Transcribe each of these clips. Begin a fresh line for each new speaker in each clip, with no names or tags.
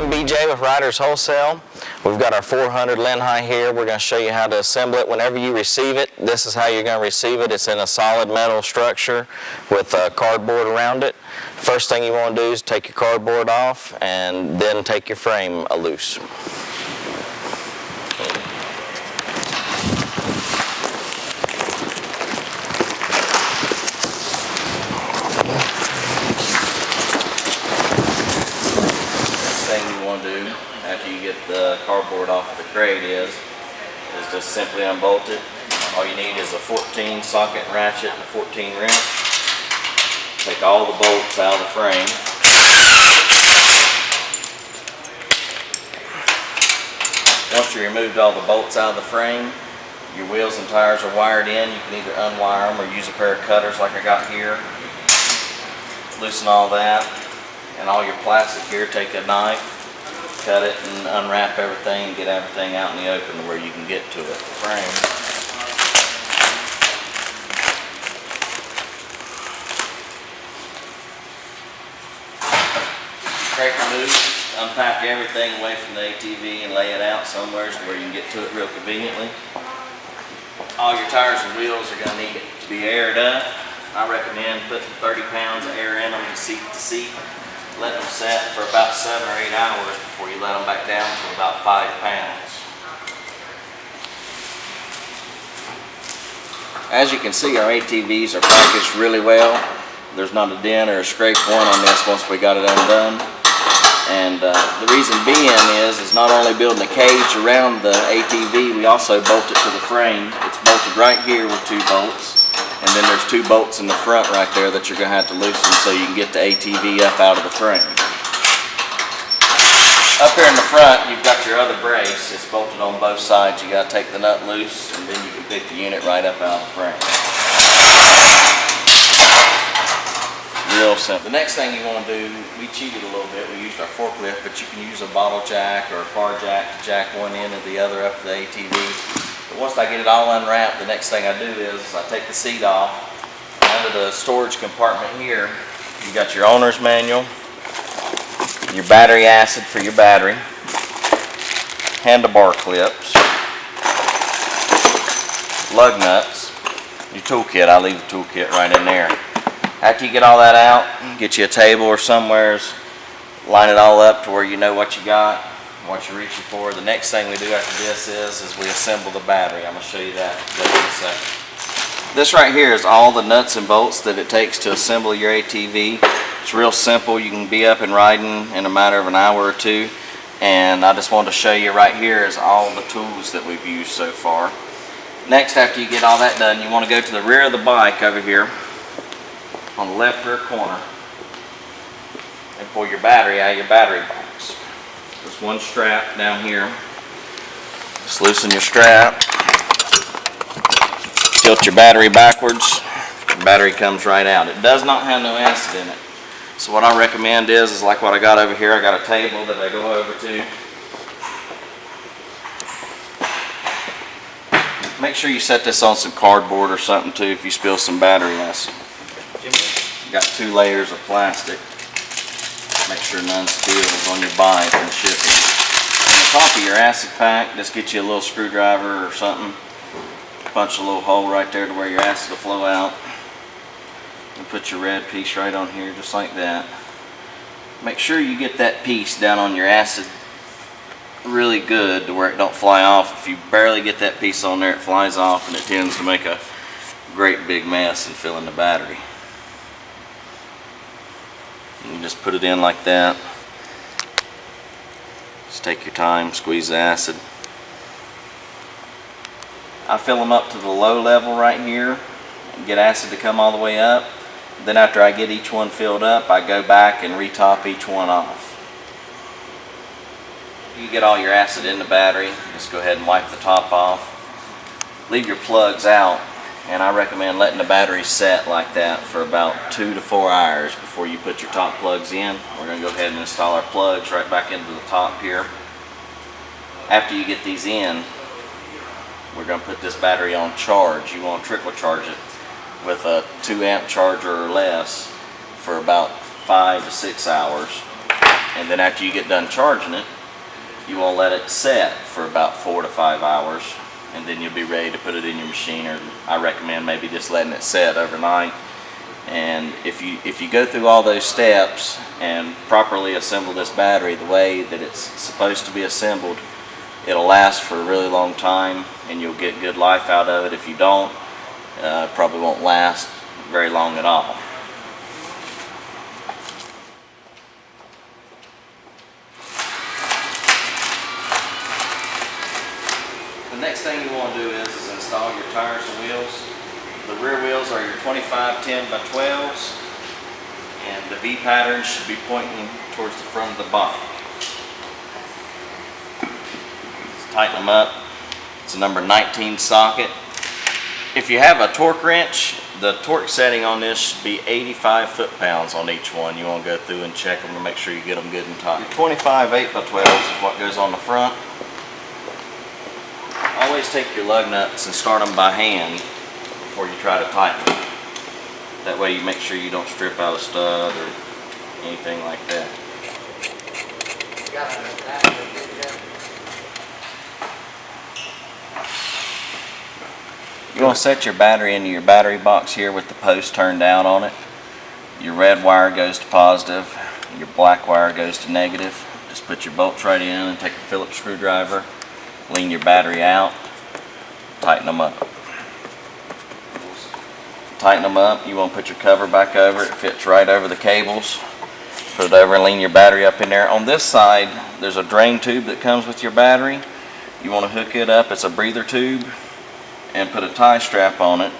I'm BJ with Riders Wholesale. We've got our 400 Linhai here. We're going to show you how to assemble it. Whenever you receive it, this is how you're going to receive it. It's in a solid metal structure with cardboard around it. First thing you want to do is take your cardboard off and then take your frame loose. Do after you get the cardboard off of the crate is just simply unbolt it. All you need is a 14 socket ratchet and a 14 wrench. Take all the bolts out of the frame. Once you removed all the bolts out of the frame, your wheels and tires are wired in. You can either unwire them or use a pair of cutters like I got here. Loosen all that, and all your plastic here, take a knife, cut it and unwrap everything and get everything out in the open to where you can get to it. The frame. Crate removed, unpack everything away from the ATV and lay it out somewhere where you can get to it real conveniently. All your tires and wheels are going to need to be aired up. I recommend putting 30 pounds of air in them seat to seat. Let them set for about 7 or 8 hours before you let them back down to about 5 pounds. As you can see, our ATVs are packaged really well. There's not a dent or a scrape one on this once we got it undone. And the reason being is not only building a cage around the ATV, we also bolt it to the frame. It's bolted right here with 2 bolts. And then there's 2 bolts in the front right there that you're going to have to loosen so you can get the ATV up out of the frame. Up here in the front, you've got your other brace. It's bolted on both sides. You got to take the nut loose, and then you can pick the unit right up out of the frame. Real simple. The next thing you want to do, we cheated a little bit. We used our forklift, but you can use a bottle jack or a car jack to jack one end or the other up to the ATV. But once I get it all unwrapped, the next thing I do is I take the seat off. Under the storage compartment here, you got your owner's manual, your battery acid for your battery, handlebar clips, lug nuts, your toolkit. I leave the toolkit right in there. After you get all that out, get you a table or somewhere, line it all up to where you know what you got, what you're reaching for. The next thing we do after this is we assemble the battery. I'm going to show you that in a second. This right here is all the nuts and bolts that it takes to assemble your ATV. It's real simple. You can be up and riding in a matter of an hour or 2. And I just wanted to show you right here is all the tools that we've used so far. Next, after you get all that done, you want to go to the rear of the bike over here on the left rear corner and pull your battery out of your battery box. There's one strap down here. Just loosen your strap. Tilt your battery backwards. The battery comes right out. It does not have no acid in it. So what I recommend is like what I got over here. I got a table that I go over to. Make sure you set this on some cardboard or something too if you spill some battery acid. You got 2 layers of plastic. Make sure none spills on your bike and shipping. On the top of your acid pack, just get you a little screwdriver or something. Punch a little hole right there to where your acid will flow out. And put your red piece right on here just like that. Make sure you get that piece down on your acid really good to where it don't fly off. If you barely get that piece on there, it flies off and it tends to make a great big mess and fill in the battery. You just put it in like that. Just take your time, squeeze the acid. I fill them up to the low level right here and get acid to come all the way up. Then after I get each one filled up, I go back and retop each one off. You get all your acid in the battery, just go ahead and wipe the top off. Leave your plugs out. And I recommend letting the battery set like that for about 2 to 4 hours before you put your top plugs in. We're going to go ahead and install our plugs right back into the top here. After you get these in, we're going to put this battery on charge. You want to trickle charge it with a 2 amp charger or less for about 5 to 6 hours. And then after you get done charging it, you want to let it set for about 4 to 5 hours, and then you'll be ready to put it in your machine. Or I recommend maybe just letting it set overnight. And if you go through all those steps and properly assemble this battery the way that it's supposed to be assembled, it'll last for a really long time and you'll get good life out of it. If you don't, it probably won't last very long at all. The next thing you want to do is install your tires and wheels. The rear wheels are your 25 10 by 12s, and the V pattern should be pointing towards the front of the body. Let's tighten them up. It's a number 19 socket. If you have a torque wrench, the torque setting on this should be 85 foot-pounds on each one. You want to go through and check them to make sure you get them good and tight. Your 25 8 by 12s is what goes on the front. Always take your lug nuts and start them by hand before you try to tighten them. That way you make sure you don't strip out a stud or anything like that. You want to set your battery into your battery box here with the post turned down on it. Your red wire goes to positive, your black wire goes to negative. Just put your bolts right in and take a Phillips screwdriver, lean your battery out, tighten them up. Tighten them up. You want to put your cover back over. It fits right over the cables. Put it over and lean your battery up in there. On this side, there's a drain tube that comes with your battery. You want to hook it up. It's a breather tube. And put a tie strap on it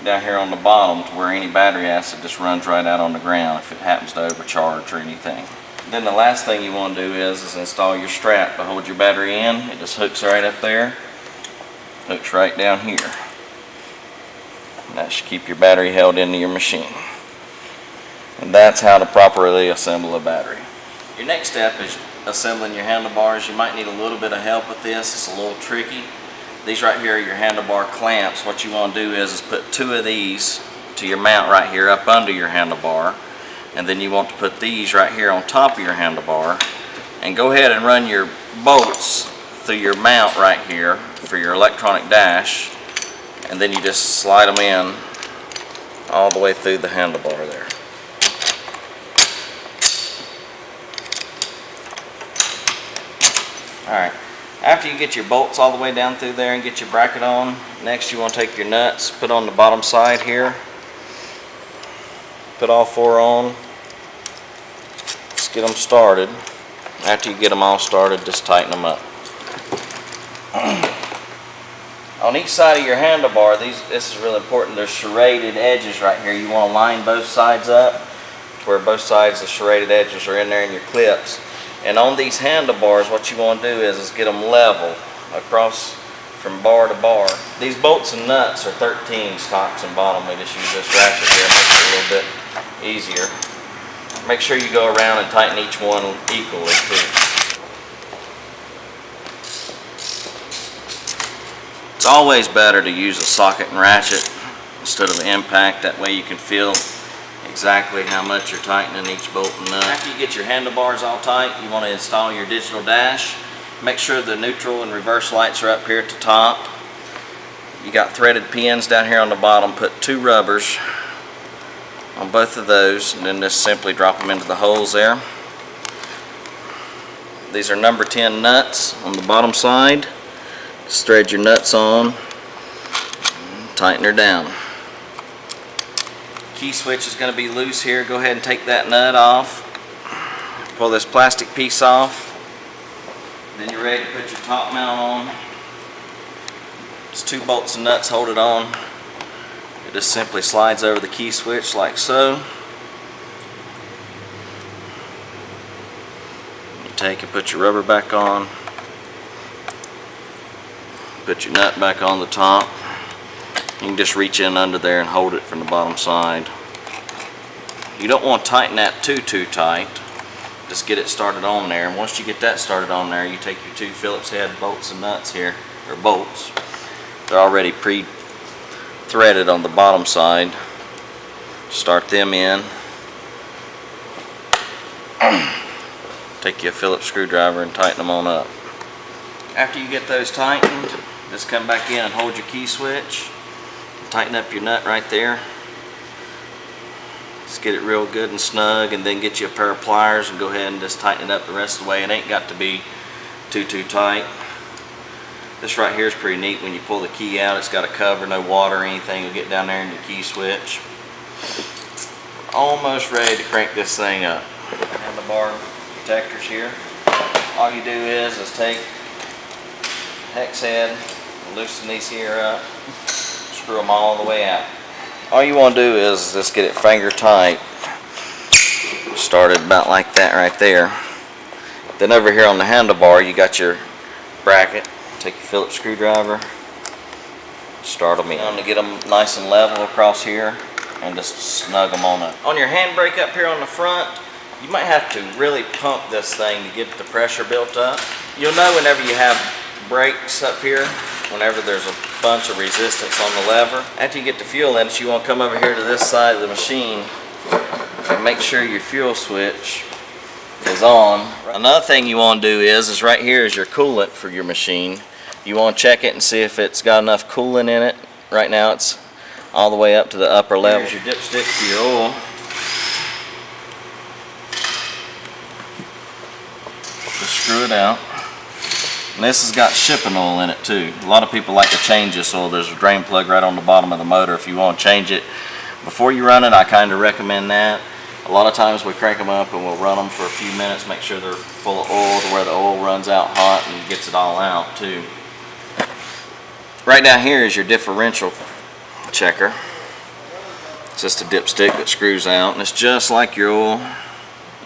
down here on the bottom to where any battery acid just runs right out on the ground if it happens to overcharge or anything. Then the last thing you want to do is install your strap to hold your battery in. It just hooks right up there. Hooks right down here. That should keep your battery held into your machine. And that's how to properly assemble a battery. Your next step is assembling your handlebars. You might need a little bit of help with this. It's a little tricky. These right here are your handlebar clamps. What you want to do is put 2 of these to your mount right here up under your handlebar. And then you want to put these right here on top of your handlebar. And go ahead and run your bolts through your mount right here for your electronic dash. And then you just slide them in all the way through the handlebar there. Alright, after you get your bolts all the way down through there and get your bracket on, next you want to take your nuts, put on the bottom side here, put all 4 on, just get them started. After you get them all started, just tighten them up. On each side of your handlebar, this is really important, there's serrated edges right here. You want to line both sides up to where both sides, the serrated edges are in there in your clips. And on these handlebars, what you want to do is get them level across from bar to bar. These bolts and nuts are 13s, tops and bottom. We just use this ratchet here, makes it a little bit easier. Make sure you go around and tighten each one equally too. It's always better to use a socket and ratchet instead of an impact. That way you can feel exactly how much you're tightening each bolt and nut. After you get your handlebars all tight, you want to install your digital dash. Make sure the neutral and reverse lights are up here at the top. You got threaded pins down here on the bottom. Put 2 rubbers on both of those and then just simply drop them into the holes there. These are number 10 nuts on the bottom side. Just thread your nuts on, tighten her down. Key switch is going to be loose here. Go ahead and take that nut off. Pull this plastic piece off. Then you're ready to put your top mount on. Just 2 bolts and nuts hold it on. It just simply slides over the key switch like so. You take and put your rubber back on. Put your nut back on the top. You can just reach in under there and hold it from the bottom side. You don't want to tighten that too tight. Just get it started on there. And once you get that started on there, you take your 2 Phillips head bolts and nuts here, or bolts. They're already pre-threaded on the bottom side. Start them in. take you a Phillips screwdriver and tighten them on up. After you get those tightened, just come back in and hold your key switch. Tighten up your nut right there. Just get it real good and snug, and then get you a pair of pliers and go ahead and just tighten it up the rest of the way. It ain't got to be too tight. This right here is pretty neat. When you pull the key out, it's got a cover, no water or anything will get down there in your key switch. Almost ready to crank this thing up. Handlebar protectors here. All you do is take hex head, loosen these here up, screw them all the way out. All you want to do is just get it finger tight. Started about like that right there. Then over here on the handlebar, you got your bracket. Take your Phillips screwdriver, start them in to get them nice and level across here, and just snug them on up. On your handbrake up here on the front, you might have to really pump this thing to get the pressure built up. You'll know whenever you have brakes up here, whenever there's a bunch of resistance on the lever. After you get the fuel in it, you want to come over here to this side of the machine and make sure your fuel switch is on. Another thing you want to do is right here is your coolant for your machine. You want to check it and see if it's got enough coolant in it. Right now it's all the way up to the upper level. Here's your dipstick for your oil. Just screw it out. And this has got shipping oil in it too. A lot of people like to change this oil. There's a drain plug right on the bottom of the motor. If you want to change it before you run it, I kind of recommend that. A lot of times we crank them up and we'll run them for a few minutes, make sure they're full of oil to where the oil runs out hot and gets it all out too. Right down here is your differential checker. It's just a dipstick that screws out, and it's just like your oil.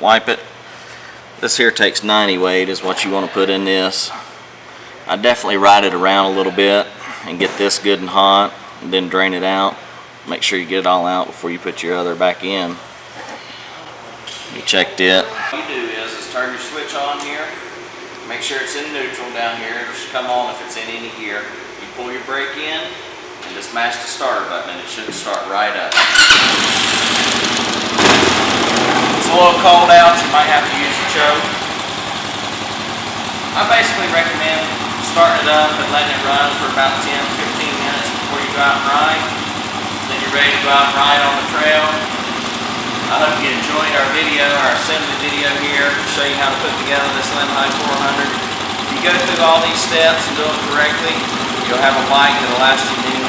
Wipe it. This here takes 90 weight is what you want to put in this. I definitely ride it around a little bit and get this good and hot, and then drain it out. Make sure you get it all out before you put your other back in. You checked it. What you do is turn your switch on here. Make sure it's in neutral down here. It'll come on if it's in any gear. You pull your brake in and just mash the starter button, and it should start right up. It's a little cold out, you might have to use a choke. I basically recommend starting it up and letting it run for about 10-15 minutes before you go out and ride. Then you're ready to go out and ride on the trail. I hope you enjoyed our video, our assembly video here, to show you how to put together this Linhai 400. If you go through all these steps and do them correctly, you'll have a bike that'll last you many